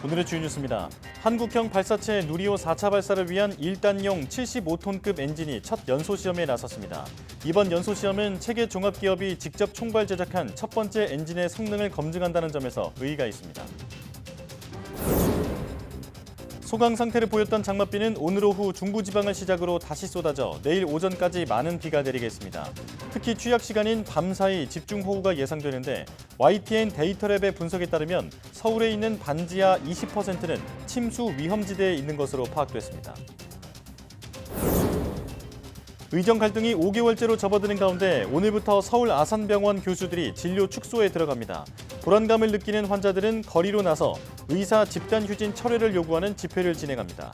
오늘의 주요 뉴스입니다. 한국형 발사체 누리호 4차 발사를 위한 1단용 75톤급 엔진이 첫 연소시험에 나섰습니다. 이번 연소시험은 체계 종합기업이 직접 총발 제작한 첫 번째 엔진의 성능을 검증한다는 점에서 의의가 있습니다. 소강 상태를 보였던 장맛비는 오늘 오후 중부지방을 시작으로 다시 쏟아져 내일 오전까지 많은 비가 내리겠습니다. 특히 취약 시간인 밤사이 집중호우가 예상되는데 YTN 데이터랩의 분석에 따르면 서울에 있는 반지하 20%는 침수 위험지대에 있는 것으로 파악됐습니다. 의정 갈등이 5개월째로 접어드는 가운데 오늘부터 서울 아산병원 교수들이 진료 축소에 들어갑니다. 불안감을 느끼는 환자들은 거리로 나서 의사 집단 휴진 철회를 요구하는 집회를 진행합니다.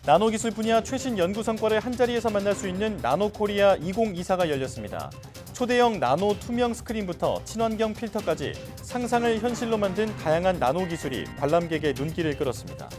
나노기술 분야 최신 연구 성과를 한자리에서 만날 수 있는 나노코리아 2024가 열렸습니다. 초대형 나노 투명 스크린부터 친환경 필터까지 상상을 현실로 만든 다양한 나노기술이 관람객의 눈길을 끌었습니다.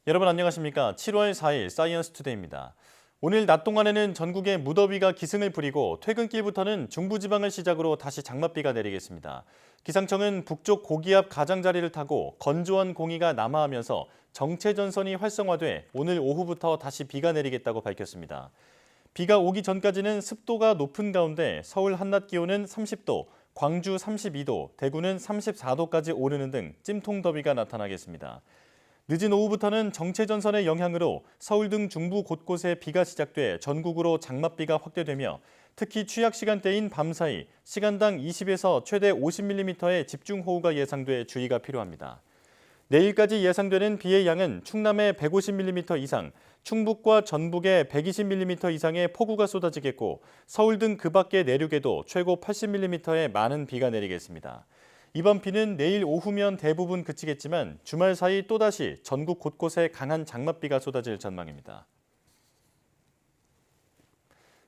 여러분 안녕하십니까? 7월 4일 사이언스 투데이입니다. 오늘 낮 동안에는 전국에 무더위가 기승을 부리고 퇴근길부터는 중부지방을 시작으로 다시 장맛비가 내리겠습니다. 기상청은 북쪽 고기압 가장자리를 타고 건조한 공기가 남하하면서 정체전선이 활성화돼 오늘 오후부터 다시 비가 내리겠다고 밝혔습니다. 비가 오기 전까지는 습도가 높은 가운데 서울 한낮 기온은 30도, 광주 32도, 대구는 34도까지 오르는 등 찜통 더위가 나타나겠습니다. 늦은 오후부터는 정체전선의 영향으로 서울 등 중부 곳곳에 비가 시작돼 전국으로 장맛비가 확대되며 특히 취약 시간대인 밤사이 시간당 20에서 최대 50mm의 집중호우가 예상돼 주의가 필요합니다. 내일까지 예상되는 비의 양은 충남에 150mm 이상, 충북과 전북에 120mm 이상의 폭우가 쏟아지겠고 서울 등 그 밖의 내륙에도 최고 80mm의 많은 비가 내리겠습니다. 이번 비는 내일 오후면 대부분 그치겠지만 주말 사이 또다시 전국 곳곳에 강한 장맛비가 쏟아질 전망입니다.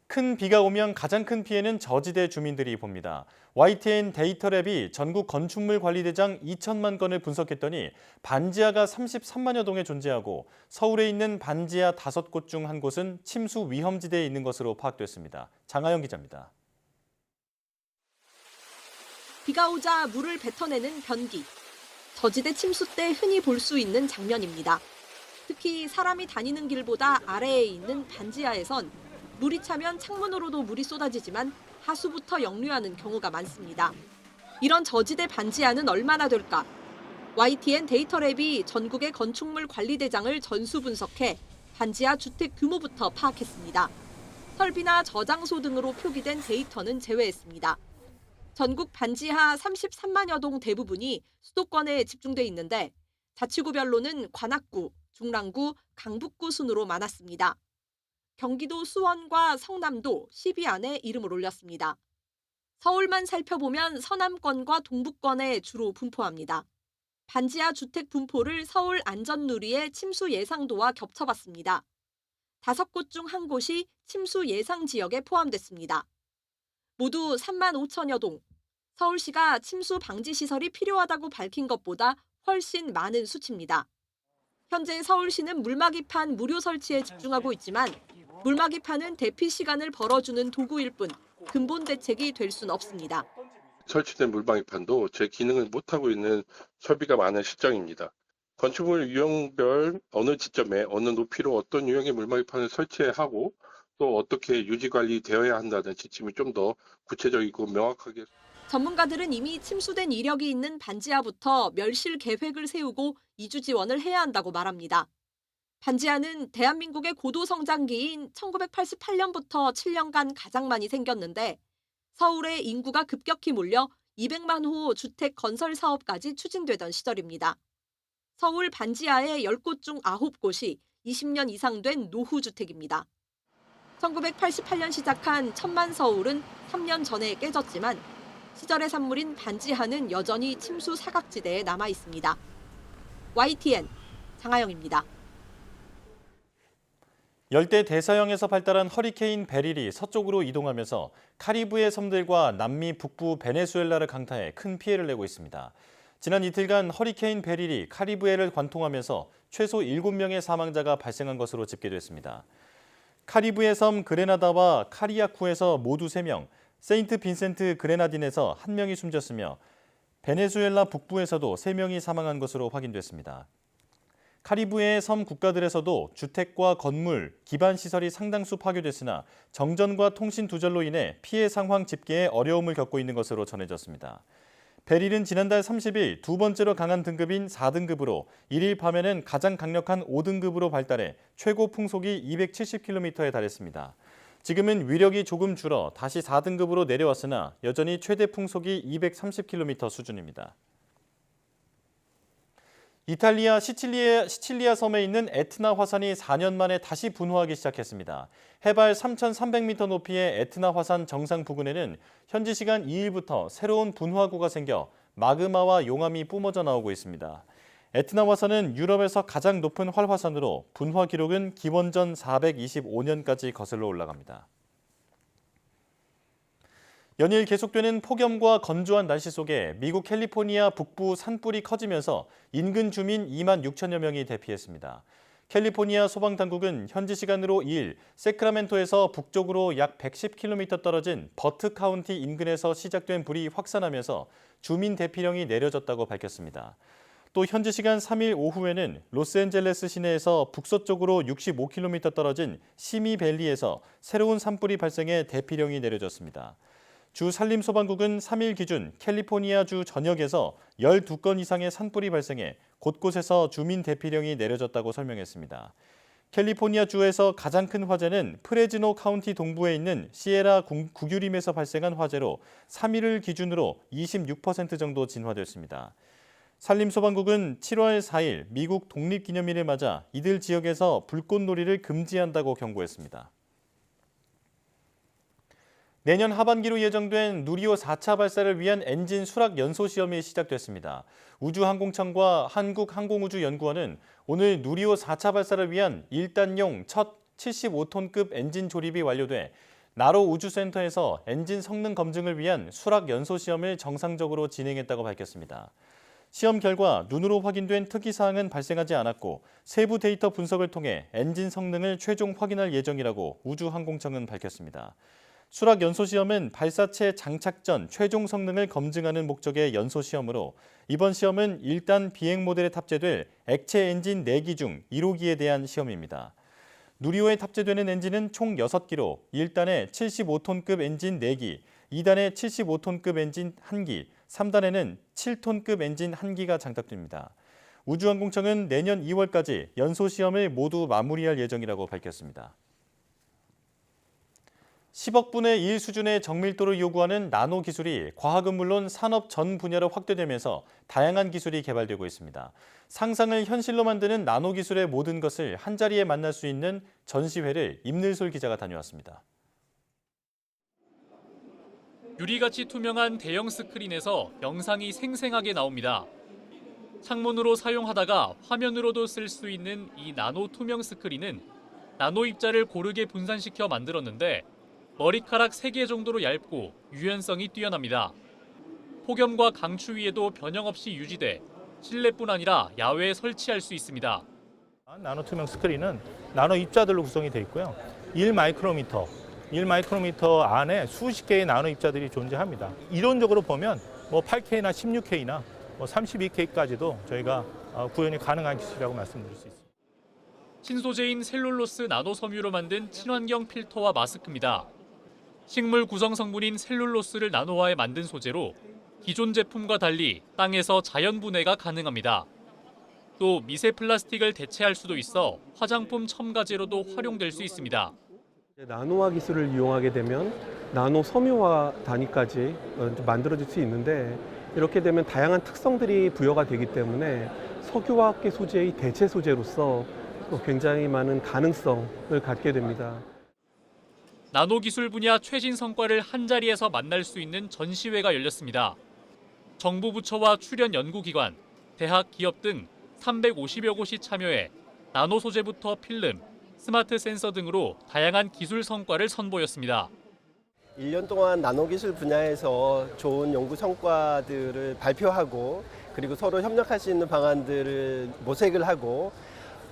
큰 비가 오면 가장 큰 피해는 저지대 주민들이 봅니다. YTN 데이터랩이 전국 건축물 관리 대장 2천만 건을 분석했더니 반지하가 33만여 동에 존재하고 서울에 있는 반지하 5곳 중 한 곳은 침수 위험지대에 있는 것으로 파악됐습니다. 장하영 기자입니다. 비가 오자 물을 뱉어내는 변기. 저지대 침수 때 흔히 볼 수 있는 장면입니다. 특히 사람이 다니는 길보다 아래에 있는 반지하에선 물이 차면 창문으로도 물이 쏟아지지만 하수부터 역류하는 경우가 많습니다. 이런 저지대 반지하는 얼마나 될까? YTN 데이터랩이 전국의 건축물 관리대장을 전수 분석해 반지하 주택 규모부터 파악했습니다. 설비나 저장소 등으로 표기된 데이터는 제외했습니다. 전국 반지하 33만여 동 대부분이 수도권에 집중돼 있는데 자치구별로는 관악구, 중랑구, 강북구 순으로 많았습니다. 경기도 수원과 성남도 10위 안에 이름을 올렸습니다. 서울만 살펴보면 서남권과 동북권에 주로 분포합니다. 반지하 주택 분포를 서울 안전누리의 침수 예상도와 겹쳐봤습니다. 5곳 중 한 곳이 침수 예상 지역에 포함됐습니다. 모두 3만 5천여 동. 서울시가 침수 방지 시설이 필요하다고 밝힌 것보다 훨씬 많은 수치입니다. 현재 서울시는 물막이판 무료 설치에 집중하고 있지만 물막이판은 대피 시간을 벌어주는 도구일 뿐 근본 대책이 될 순 없습니다. 설치된 물방이판도 제 기능을 못하고 있는 설비가 많은 실정입니다. 건축물 유형별 어느 지점에 어느 높이로 어떤 유형의 물막이판을 설치하고 또 어떻게 유지관리되어야 한다는 지침이 좀 더 구체적이고 명확하게. 전문가들은 이미 침수된 이력이 있는 반지하부터 멸실 계획을 세우고 이주 지원을 해야 한다고 말합니다. 반지하는 대한민국의 고도 성장기인 1988년부터 7년간 가장 많이 생겼는데 서울에 인구가 급격히 몰려 200만 호 주택 건설 사업까지 추진되던 시절입니다. 서울 반지하의 10곳 중 9곳이 20년 이상 된 노후주택입니다. 1988년 시작한 천만 서울은 3년 전에 깨졌지만 시절의 산물인 반지하는 여전히 침수 사각지대에 남아 있습니다. YTN 장하영입니다. 열대 대서양에서 발달한 허리케인 베릴이 서쪽으로 이동하면서 카리브해 섬들과 남미 북부 베네수엘라를 강타해 큰 피해를 내고 있습니다. 지난 이틀간 허리케인 베릴이 카리브해를 관통하면서 최소 7명의 사망자가 발생한 것으로 집계됐습니다. 카리브해 섬 그레나다와 카리아쿠에서 모두 3명, 세인트 빈센트 그레나딘에서 1명이 숨졌으며 베네수엘라 북부에서도 3명이 사망한 것으로 확인됐습니다. 카리브해 섬 국가들에서도 주택과 건물, 기반 시설이 상당수 파괴됐으나 정전과 통신 두절로 인해 피해 상황 집계에 어려움을 겪고 있는 것으로 전해졌습니다. 베릴은 지난달 30일 두 번째로 강한 등급인 4등급으로 1일 밤에는 가장 강력한 5등급으로 발달해 최고 풍속이 270km에 달했습니다. 지금은 위력이 조금 줄어 다시 4등급으로 내려왔으나 여전히 최대 풍속이 230km 수준입니다. 이탈리아 시칠리아 섬에 있는 에트나 화산이 4년 만에 다시 분화하기 시작했습니다. 해발 3,300m 높이의 에트나 화산 정상 부근에는 현지 시간 2일부터 새로운 분화구가 생겨 마그마와 용암이 뿜어져 나오고 있습니다. 에트나 화산은 유럽에서 가장 높은 활화산으로 분화 기록은 기원전 425년까지 거슬러 올라갑니다. 연일 계속되는 폭염과 건조한 날씨 속에 미국 캘리포니아 북부 산불이 커지면서 인근 주민 2만 6천여 명이 대피했습니다. 캘리포니아 소방당국은 현지 시간으로 2일 세크라멘토에서 북쪽으로 약 110km 떨어진 버트 카운티 인근에서 시작된 불이 확산하면서 주민 대피령이 내려졌다고 밝혔습니다. 또 현지 시간 3일 오후에는 로스앤젤레스 시내에서 북서쪽으로 65km 떨어진 시미밸리에서 새로운 산불이 발생해 대피령이 내려졌습니다. 주 산림소방국은 3일 기준 캘리포니아주 전역에서 12건 이상의 산불이 발생해 곳곳에서 주민 대피령이 내려졌다고 설명했습니다. 캘리포니아주에서 가장 큰 화재는 프레즈노 카운티 동부에 있는 시에라 국유림에서 발생한 화재로 3일을 기준으로 26% 정도 진화됐습니다. 산림소방국은 7월 4일 미국 독립기념일을 맞아 이들 지역에서 불꽃놀이를 금지한다고 경고했습니다. 내년 하반기로 예정된 누리호 4차 발사를 위한 엔진 수락 연소 시험이 시작됐습니다. 우주항공청과 한국항공우주연구원은 오늘 누리호 4차 발사를 위한 1단용 첫 75톤급 엔진 조립이 완료돼 나로 우주센터에서 엔진 성능 검증을 위한 수락 연소 시험을 정상적으로 진행했다고 밝혔습니다. 시험 결과 눈으로 확인된 특이사항은 발생하지 않았고 세부 데이터 분석을 통해 엔진 성능을 최종 확인할 예정이라고 우주항공청은 밝혔습니다. 수락 연소 시험은 발사체 장착 전 최종 성능을 검증하는 목적의 연소 시험으로 이번 시험은 1단 비행 모델에 탑재될 액체 엔진 4기 중 1호기에 대한 시험입니다. 누리호에 탑재되는 엔진은 총 6기로 1단에 75톤급 엔진 4기, 2단에 75톤급 엔진 1기, 3단에는 7톤급 엔진 1기가 장착됩니다. 우주항공청은 내년 2월까지 연소 시험을 모두 마무리할 예정이라고 밝혔습니다. 10억 분의 1 수준의 정밀도를 요구하는 나노 기술이 과학은 물론 산업 전 분야로 확대되면서 다양한 기술이 개발되고 있습니다. 상상을 현실로 만드는 나노 기술의 모든 것을 한자리에 만날 수 있는 전시회를 임늘솔 기자가 다녀왔습니다. 유리같이 투명한 대형 스크린에서 영상이 생생하게 나옵니다. 창문으로 사용하다가 화면으로도 쓸 수 있는 이 나노 투명 스크린은 나노 입자를 고르게 분산시켜 만들었는데 머리카락 3개 정도로 얇고 유연성이 뛰어납니다. 폭염과 강추위에도 변형 없이 유지돼 실내뿐 아니라 야외에 설치할 수 있습니다. 나노 투명 스크린은 나노 입자들로 구성이 되어 있고요. 1마이크로미터 안에 수십 개의 나노 입자들이 존재합니다. 이론적으로 보면 8K나 16K나 32K까지도 저희가 구현이 가능한 기술이라고 말씀드릴 수 있습니다. 신소재인 셀룰로스 나노 섬유로 만든 친환경 필터와 마스크입니다. 식물 구성 성분인 셀룰로스를 나노화해 만든 소재로 기존 제품과 달리 땅에서 자연 분해가 가능합니다. 또 미세 플라스틱을 대체할 수도 있어 화장품 첨가제로도 활용될 수 있습니다. 나노화 기술을 이용하게 되면 나노 섬유화 단위까지 만들어질 수 있는데 이렇게 되면 다양한 특성들이 부여가 되기 때문에 석유화학계 소재의 대체 소재로서 굉장히 많은 가능성을 갖게 됩니다. 나노 기술 분야 최신 성과를 한자리에서 만날 수 있는 전시회가 열렸습니다. 정부 부처와 출연 연구기관, 대학, 기업 등 350여 곳이 참여해 나노 소재부터 필름, 스마트 센서 등으로 다양한 기술 성과를 선보였습니다. 1년 동안 나노기술 분야에서 좋은 연구 성과들을 발표하고 그리고 서로 협력할 수 있는 방안들을 모색을 하고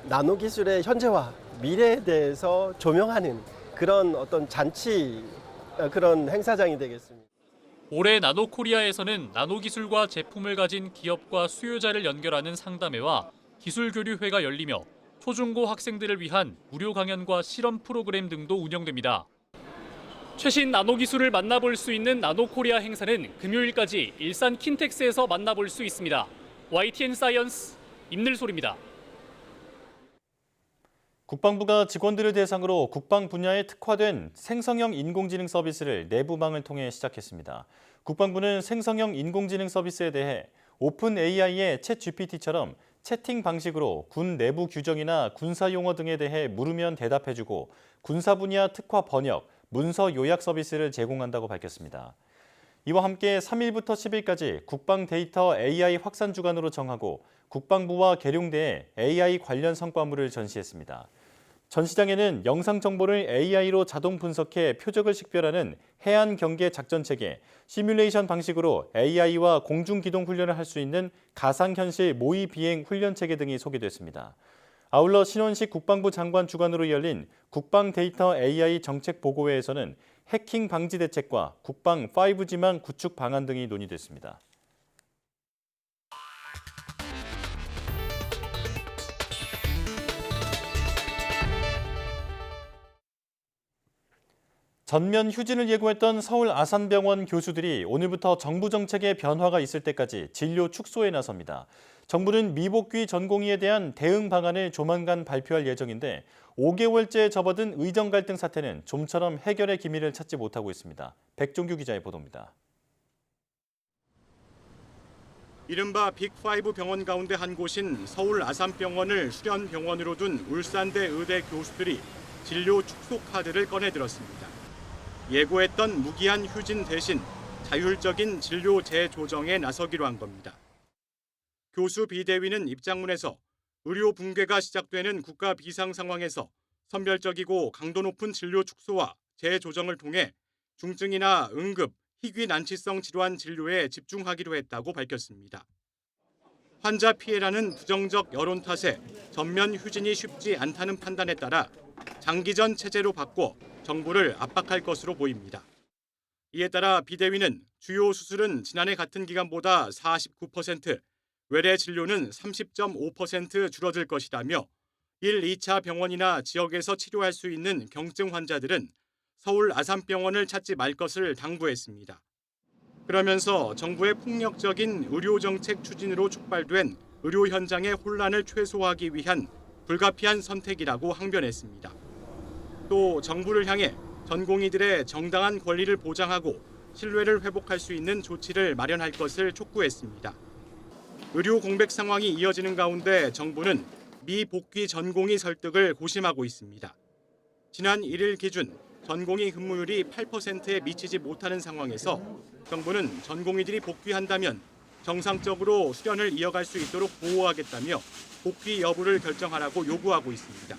나노기술의 현재화, 미래에 대해서 조명하는 그런 어떤 잔치, 그런 행사장이 되겠습니다. 올해 나노코리아에서는 나노기술과 제품을 가진 기업과 수요자를 연결하는 상담회와 기술교류회가 열리며 초중고 학생들을 위한 무료 강연과 실험 프로그램 등도 운영됩니다. 최신 나노기술을 만나볼 수 있는 나노코리아 행사는 금요일까지 일산 킨텍스에서 만나볼 수 있습니다. YTN 사이언스 임늘솔입니다. 국방부가 직원들을 대상으로 국방 분야에 특화된 생성형 인공지능 서비스를 내부망을 통해 시작했습니다. 국방부는 생성형 인공지능 서비스에 대해 오픈 AI의 챗 GPT처럼 채팅 방식으로 군 내부 규정이나 군사 용어 등에 대해 물으면 대답해주고 군사 분야 특화 번역, 문서 요약 서비스를 제공한다고 밝혔습니다. 이와 함께 3일부터 10일까지 국방 데이터 AI 확산 주간으로 정하고 국방부와 계룡대에 AI 관련 성과물을 전시했습니다. 전시장에는 영상 정보를 AI로 자동 분석해 표적을 식별하는 해안 경계 작전 체계, 시뮬레이션 방식으로 AI와 공중 기동 훈련을 할 수 있는 가상현실 모의 비행 훈련 체계 등이 소개됐습니다. 아울러 신원식 국방부 장관 주관으로 열린 국방 데이터 AI 정책 보고회에서는 해킹 방지 대책과 국방 5G망 구축 방안 등이 논의됐습니다. 전면 휴진을 예고했던 서울 아산병원 교수들이 오늘부터 정부 정책에 변화가 있을 때까지 진료 축소에 나섭니다. 정부는 미복귀 전공의에 대한 대응 방안을 조만간 발표할 예정인데 5개월째 접어든 의정 갈등 사태는 좀처럼 해결의 기미를 찾지 못하고 있습니다. 백종규 기자의 보도입니다. 이른바 빅5 병원 가운데 한 곳인 서울 아산병원을 수련병원으로 둔 울산대 의대 교수들이 진료 축소 카드를 꺼내들었습니다. 예고했던 무기한 휴진 대신 자율적인 진료 재조정에 나서기로 한 겁니다. 교수 비대위는 입장문에서 의료 붕괴가 시작되는 국가 비상 상황에서 선별적이고 강도 높은 진료 축소와 재조정을 통해 중증이나 응급, 희귀 난치성 질환 진료에 집중하기로 했다고 밝혔습니다. 환자 피해라는 부정적 여론 탓에 전면 휴진이 쉽지 않다는 판단에 따라 장기전 체제로 바꿔 정부를 압박할 것으로 보입니다. 이에 따라 비대위는 주요 수술은 지난해 같은 기간보다 49%, 외래 진료는 30.5% 줄어들 것이라며 1, 2차 병원이나 지역에서 치료할 수 있는 경증 환자들은 서울 아산병원을 찾지 말 것을 당부했습니다. 그러면서 정부의 폭력적인 의료정책 추진으로 촉발된 의료 현장의 혼란을 최소화하기 위한 불가피한 선택이라고 항변했습니다. 또 정부를 향해 전공의들의 정당한 권리를 보장하고 신뢰를 회복할 수 있는 조치를 마련할 것을 촉구했습니다. 의료 공백 상황이 이어지는 가운데 정부는 미복귀 전공의 설득을 고심하고 있습니다. 지난 1일 기준 전공의 근무율이 8%에 미치지 못하는 상황에서 정부는 전공의들이 복귀한다면 정상적으로 수련을 이어갈 수 있도록 보호하겠다며 복귀 여부를 결정하라고 요구하고 있습니다.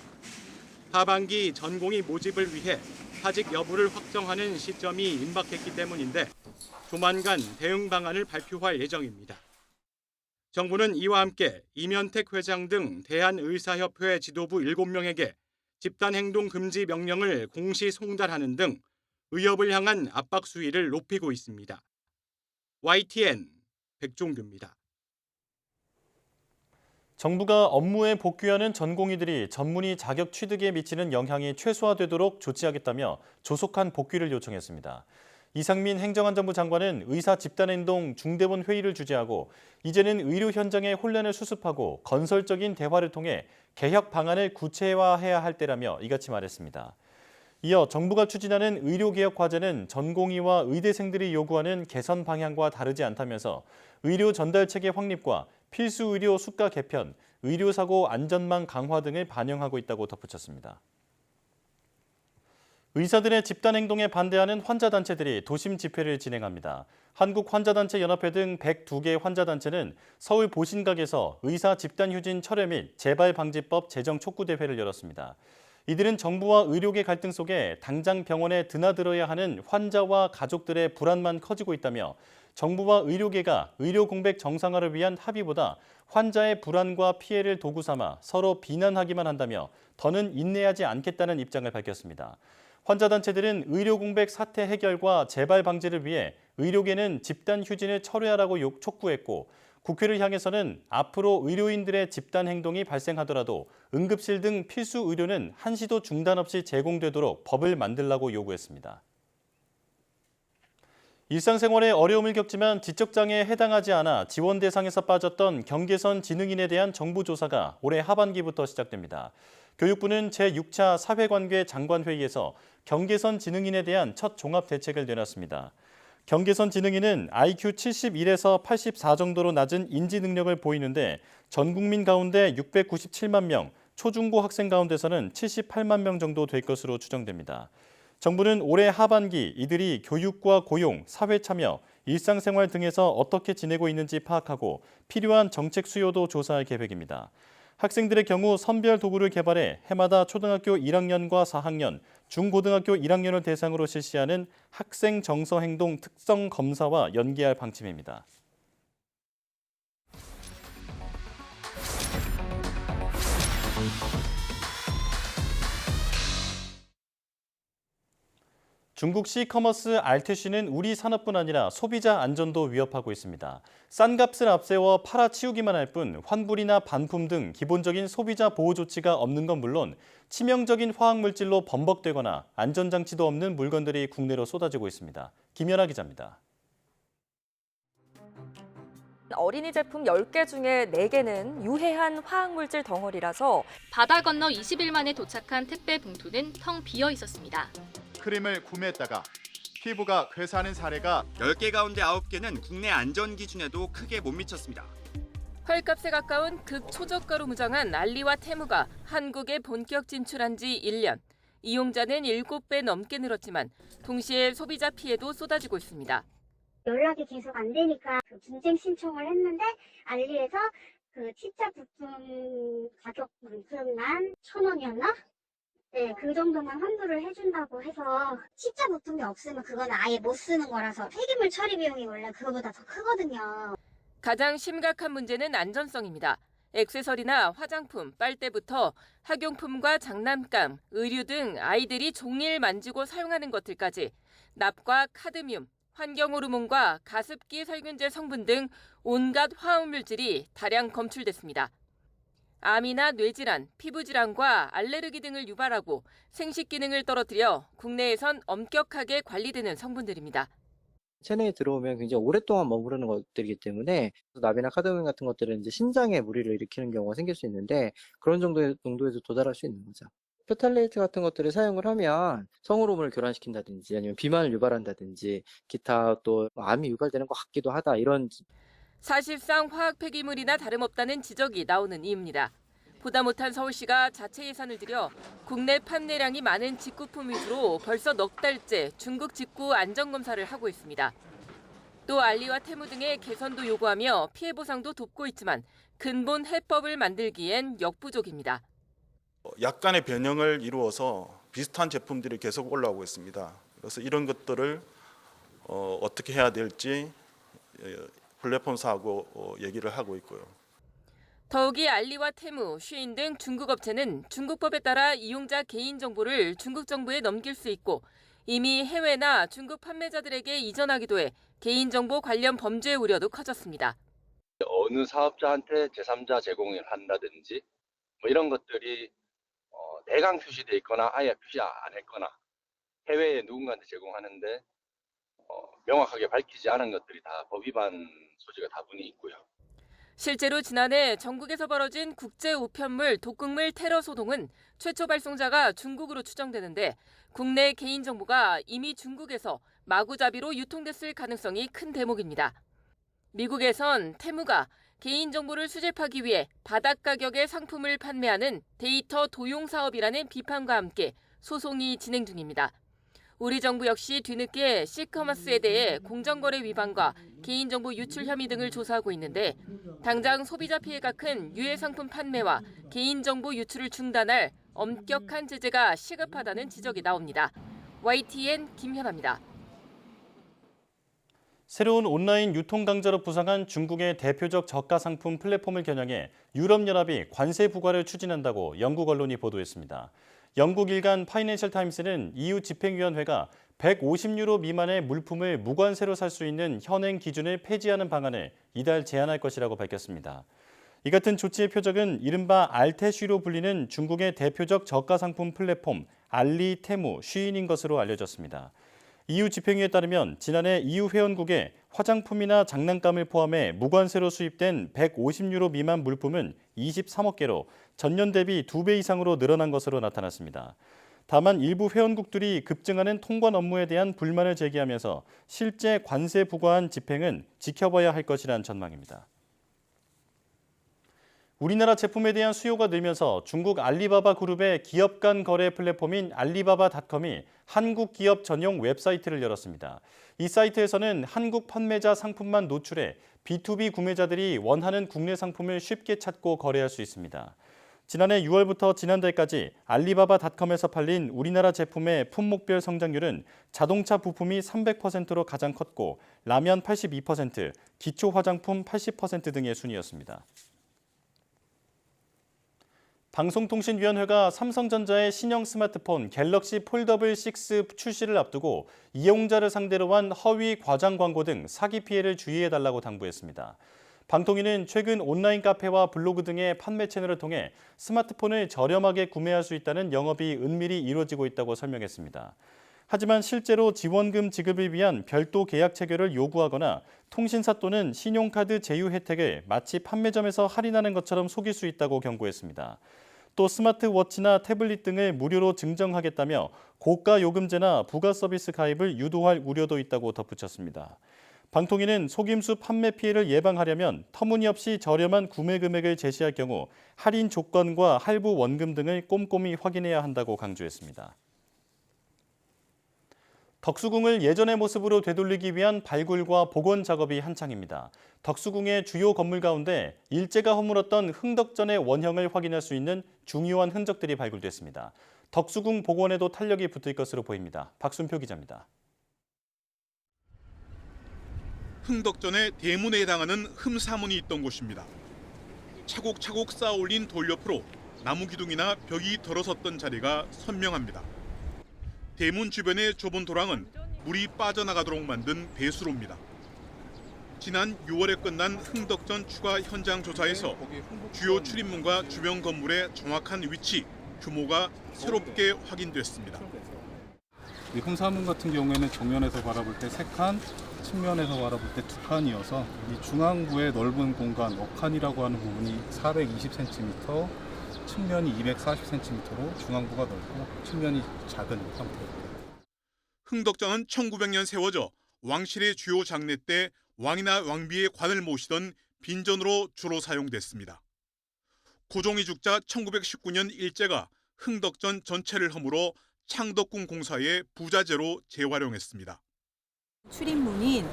하반기 전공의 모집을 위해 사직 여부를 확정하는 시점이 임박했기 때문인데 조만간 대응 방안을 발표할 예정입니다. 정부는 이와 함께 이면택 회장 등 대한의사협회 지도부 7명에게 집단행동 금지 명령을 공시 송달하는 등 의협을 향한 압박 수위를 높이고 있습니다. YTN 백종규입니다. 정부가 업무에 복귀하는 전공의들이 전문의 자격 취득에 미치는 영향이 최소화되도록 조치하겠다며 조속한 복귀를 요청했습니다. 이상민 행정안전부 장관은 의사 집단행동 중대본 회의를 주재하고 이제는 의료 현장의 혼란을 수습하고 건설적인 대화를 통해 개혁 방안을 구체화해야 할 때라며 이같이 말했습니다. 이어 정부가 추진하는 의료개혁 과제는 전공의와 의대생들이 요구하는 개선 방향과 다르지 않다면서 의료 전달 체계 확립과 필수 의료 수가 개편, 의료사고 안전망 강화 등을 반영하고 있다고 덧붙였습니다. 의사들의 집단행동에 반대하는 환자단체들이 도심 집회를 진행합니다. 한국환자단체연합회 등 102개 환자단체는 서울 보신각에서 의사 집단휴진 철회 및 재발방지법 제정 촉구대회를 열었습니다. 이들은 정부와 의료계 갈등 속에 당장 병원에 드나들어야 하는 환자와 가족들의 불안만 커지고 있다며 정부와 의료계가 의료 공백 정상화를 위한 합의보다 환자의 불안과 피해를 도구 삼아 서로 비난하기만 한다며 더는 인내하지 않겠다는 입장을 밝혔습니다. 환자단체들은 의료 공백 사태 해결과 재발 방지를 위해 의료계는 집단 휴진을 철회하라고 촉구했고 국회를 향해서는 앞으로 의료인들의 집단 행동이 발생하더라도 응급실 등 필수 의료는 한시도 중단 없이 제공되도록 법을 만들라고 요구했습니다. 일상생활에 어려움을 겪지만 지적장애에 해당하지 않아 지원 대상에서 빠졌던 경계선 지능인에 대한 정부 조사가 올해 하반기부터 시작됩니다. 교육부는 제6차 사회관계 장관회의에서 경계선 지능인에 대한 첫 종합 대책을 내놨습니다. 경계선 지능인은 IQ 71에서 84 정도로 낮은 인지 능력을 보이는데 전 국민 가운데 697만 명, 초중고 학생 가운데서는 78만 명 정도 될 것으로 추정됩니다. 정부는 올해 하반기 이들이 교육과 고용, 사회 참여, 일상생활 등에서 어떻게 지내고 있는지 파악하고 필요한 정책 수요도 조사할 계획입니다. 학생들의 경우 선별 도구를 개발해 해마다 초등학교 1학년과 4학년, 중고등학교 1학년을 대상으로 실시하는 학생 정서 행동 특성 검사와 연계할 방침입니다. 중국 시커머스 알테쉬는 우리 산업뿐 아니라 소비자 안전도 위협하고 있습니다. 싼 값을 앞세워 팔아치우기만 할 뿐 환불이나 반품 등 기본적인 소비자 보호 조치가 없는 건 물론 치명적인 화학물질로 범벅되거나 안전장치도 없는 물건들이 국내로 쏟아지고 있습니다. 김연아 기자입니다. 어린이 제품 10개 중에 4개는 유해한 화학물질 덩어리라서 바다 건너 20일 만에 도착한 택배 봉투는 텅 비어 있었습니다. 크림을 구매했다가 피부가 괴사하는 사례가 10개 가운데 9개는 국내 안전 기준에도 크게 못 미쳤습니다. 헐값에 가까운 극초저가로 무장한 알리와 테무가 한국에 본격 진출한 지 1년. 이용자는 7배 넘게 늘었지만 동시에 소비자 피해도 쏟아지고 있습니다. 연락이 계속 안 되니까 분쟁 신청을 했는데 알리에서 치자 부품 가격만 1,000원이었나? 네, 그 정도만 환불을 해준다고 해서 치자 부품이 없으면 그건 아예 못 쓰는 거라서 폐기물 처리 비용이 원래 그거보다 더 크거든요. 가장 심각한 문제는 안전성입니다. 액세서리나 화장품, 빨대부터 학용품과 장난감, 의류 등 아이들이 종일 만지고 사용하는 것들까지 납과 카드뮴, 환경호르몬과 가습기 살균제 성분 등 온갖 화학물질이 다량 검출됐습니다. 암이나 뇌질환, 피부질환과 알레르기 등을 유발하고 생식 기능을 떨어뜨려 국내에선 엄격하게 관리되는 성분들입니다. 체내에 들어오면 굉장히 오랫동안 머무르는 것들이기 때문에 납이나 카드뮴 같은 것들은 이제 신장에 무리를 일으키는 경우가 생길 수 있는데 그런 정도의 농도에도 도달할 수 있는 거죠. 표탈레이트 같은 것들을 사용을 하면 성호르몬을 교란시킨다든지 아니면 비만을 유발한다든지 기타 또 암이 유발되는 것 같기도 하다 이런. 사실상 화학 폐기물이나 다름없다는 지적이 나오는 이유입니다. 보다 못한 서울시가 자체 예산을 들여 국내 판매량이 많은 직구품 위주로 벌써 넉 달째 중국 직구 안전검사를 하고 있습니다. 또 알리와 테무 등의 개선도 요구하며 피해 보상도 돕고 있지만 근본 해법을 만들기엔 역부족입니다. 약간의 변형을 이루어서 비슷한 제품들이 계속 올라오고 있습니다. 그래서 이런 것들을 어떻게 해야 될지 플랫폼사하고 얘기를 하고 있고요. 더욱이 알리와 테무, 쉬인 등 중국 업체는 중국법에 따라 이용자 개인정보를 중국 정부에 넘길 수 있고 이미 해외나 중국 판매자들에게 이전하기도 해 개인정보 관련 범죄 우려도 커졌습니다. 어느 사업자한테 제3자 제공을 한다든지 이런 것들이 내강 표시돼 있거나 아예 표시 안 했거나 해외에 누군가한테 제공하는데 명확하게 밝히지 않은 것들이 다 법 위반 소지가 다분히 있고요. 실제로 지난해 전국에서 벌어진 국제 우편물, 독극물 테러 소동은 최초 발송자가 중국으로 추정되는데 국내 개인정보가 이미 중국에서 마구잡이로 유통됐을 가능성이 큰 대목입니다. 미국에선 테무가 개인정보를 수집하기 위해 바닥 가격의 상품을 판매하는 데이터 도용 사업이라는 비판과 함께 소송이 진행 중입니다. 우리 정부 역시 뒤늦게 시커머스에 대해 공정거래 위반과 개인정보 유출 혐의 등을 조사하고 있는데 당장 소비자 피해가 큰 유해 상품 판매와 개인정보 유출을 중단할 엄격한 제재가 시급하다는 지적이 나옵니다. YTN 김현아입니다. 새로운 온라인 유통 강자로 부상한 중국의 대표적 저가 상품 플랫폼을 겨냥해 유럽연합이 관세 부과를 추진한다고 영국 언론이 보도했습니다. 영국 일간 파이낸셜 타임스는 EU 집행위원회가 150유로 미만의 물품을 무관세로 살 수 있는 현행 기준을 폐지하는 방안을 이달 제안할 것이라고 밝혔습니다. 이 같은 조치의 표적은 이른바 알테쉬로 불리는 중국의 대표적 저가 상품 플랫폼 알리, 테무, 쉬인인 것으로 알려졌습니다. EU 집행위에 따르면 지난해 EU 회원국에 화장품이나 장난감을 포함해 무관세로 수입된 150유로 미만 물품은 23억 개로 전년 대비 2배 이상으로 늘어난 것으로 나타났습니다. 다만 일부 회원국들이 급증하는 통관 업무에 대한 불만을 제기하면서 실제 관세 부과한 집행은 지켜봐야 할 것이란 전망입니다. 우리나라 제품에 대한 수요가 늘면서 중국 알리바바 그룹의 기업 간 거래 플랫폼인 알리바바닷컴이 한국 기업 전용 웹사이트를 열었습니다. 이 사이트에서는 한국 판매자 상품만 노출해 B2B 구매자들이 원하는 국내 상품을 쉽게 찾고 거래할 수 있습니다. 지난해 6월부터 지난달까지 알리바바닷컴에서 팔린 우리나라 제품의 품목별 성장률은 자동차 부품이 300%로 가장 컸고 라면 82%, 기초 화장품 80% 등의 순이었습니다. 방송통신위원회가 삼성전자의 신형 스마트폰 갤럭시 폴더블 6 출시를 앞두고 이용자를 상대로 한 허위 과장 광고 등 사기 피해를 주의해달라고 당부했습니다. 방통위는 최근 온라인 카페와 블로그 등의 판매 채널을 통해 스마트폰을 저렴하게 구매할 수 있다는 영업이 은밀히 이루어지고 있다고 설명했습니다. 하지만 실제로 지원금 지급을 위한 별도 계약 체결을 요구하거나 통신사 또는 신용카드 제휴 혜택을 마치 판매점에서 할인하는 것처럼 속일 수 있다고 경고했습니다. 또 스마트워치나 태블릿 등을 무료로 증정하겠다며 고가 요금제나 부가 서비스 가입을 유도할 우려도 있다고 덧붙였습니다. 방통위는 속임수 판매 피해를 예방하려면 터무니없이 저렴한 구매 금액을 제시할 경우 할인 조건과 할부 원금 등을 꼼꼼히 확인해야 한다고 강조했습니다. 덕수궁을 예전의 모습으로 되돌리기 위한 발굴과 복원 작업이 한창입니다. 덕수궁의 주요 건물 가운데 일제가 허물었던 흥덕전의 원형을 확인할 수 있는 중요한 흔적들이 발굴됐습니다. 덕수궁 복원에도 탄력이 붙을 것으로 보입니다. 박순표 기자입니다. 흥덕전의 대문에 해당하는 흠사문이 있던 곳입니다. 차곡차곡 쌓아올린 돌 옆으로 나무 기둥이나 벽이 들어섰던 자리가 선명합니다. 대문 주변의 좁은 도랑은 물이 빠져나가도록 만든 배수로입니다. 지난 6월에 끝난 흥덕전 추가 현장 조사에서 주요 출입문과 주변 건물의 정확한 위치, 규모가 새롭게 확인됐습니다. 이 흠사문 같은 경우에는 정면에서 바라볼 때 3칸, 측면에서 바라볼 때 2칸이어서 이 중앙부의 넓은 공간, 어칸이라고 하는 부분이 420cm, 측면이 240cm로 중앙부가 넓고 측면이 작은 상태입니다. 흥덕전은 1900년 세워져 왕실의 주요 장례 때 왕이나 왕비의 관을 모시던 빈전으로 주로 사용됐습니다. 고종이 죽자 1919년 일제가 흥덕전 전체를 허물어 창덕궁 공사의 부자재로 재활용했습니다. 출입문인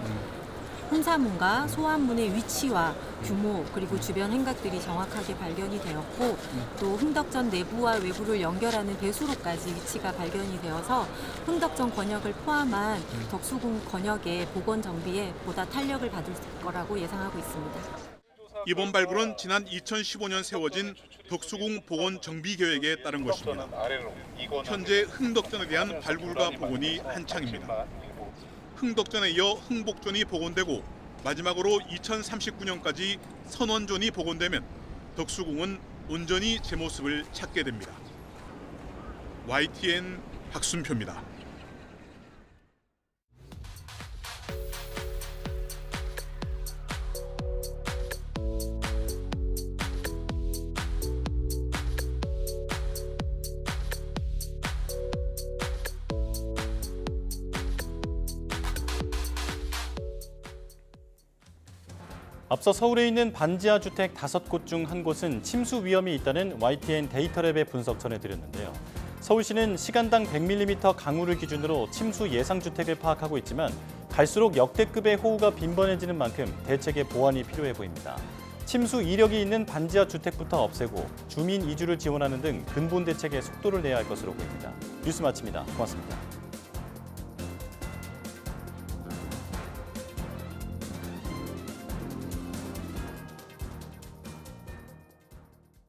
흠사문과 소환문의 위치와 규모 그리고 주변 행각들이 정확하게 발견이 되었고 또 흥덕전 내부와 외부를 연결하는 배수로까지 위치가 발견이 되어서 흥덕전 권역을 포함한 덕수궁 권역의 복원 정비에 보다 탄력을 받을 거라고 예상하고 있습니다. 이번 발굴은 지난 2015년 세워진 덕수궁 복원 정비 계획에 따른 것입니다. 현재 흥덕전에 대한 발굴과 복원이 한창입니다. 흥덕전에 이어 흥복전이 복원되고 마지막으로 2039년까지 선원전이 복원되면 덕수궁은 온전히 제 모습을 찾게 됩니다. YTN 박순표입니다. 앞서 서울에 있는 반지하 주택 5곳 중 한 곳은 침수 위험이 있다는 YTN 데이터랩의 분석 전해드렸는데요. 서울시는 시간당 100mm 강우를 기준으로 침수 예상 주택을 파악하고 있지만 갈수록 역대급의 호우가 빈번해지는 만큼 대책의 보완이 필요해 보입니다. 침수 이력이 있는 반지하 주택부터 없애고 주민 이주를 지원하는 등 근본 대책에 속도를 내야 할 것으로 보입니다. 뉴스 마칩니다. 고맙습니다.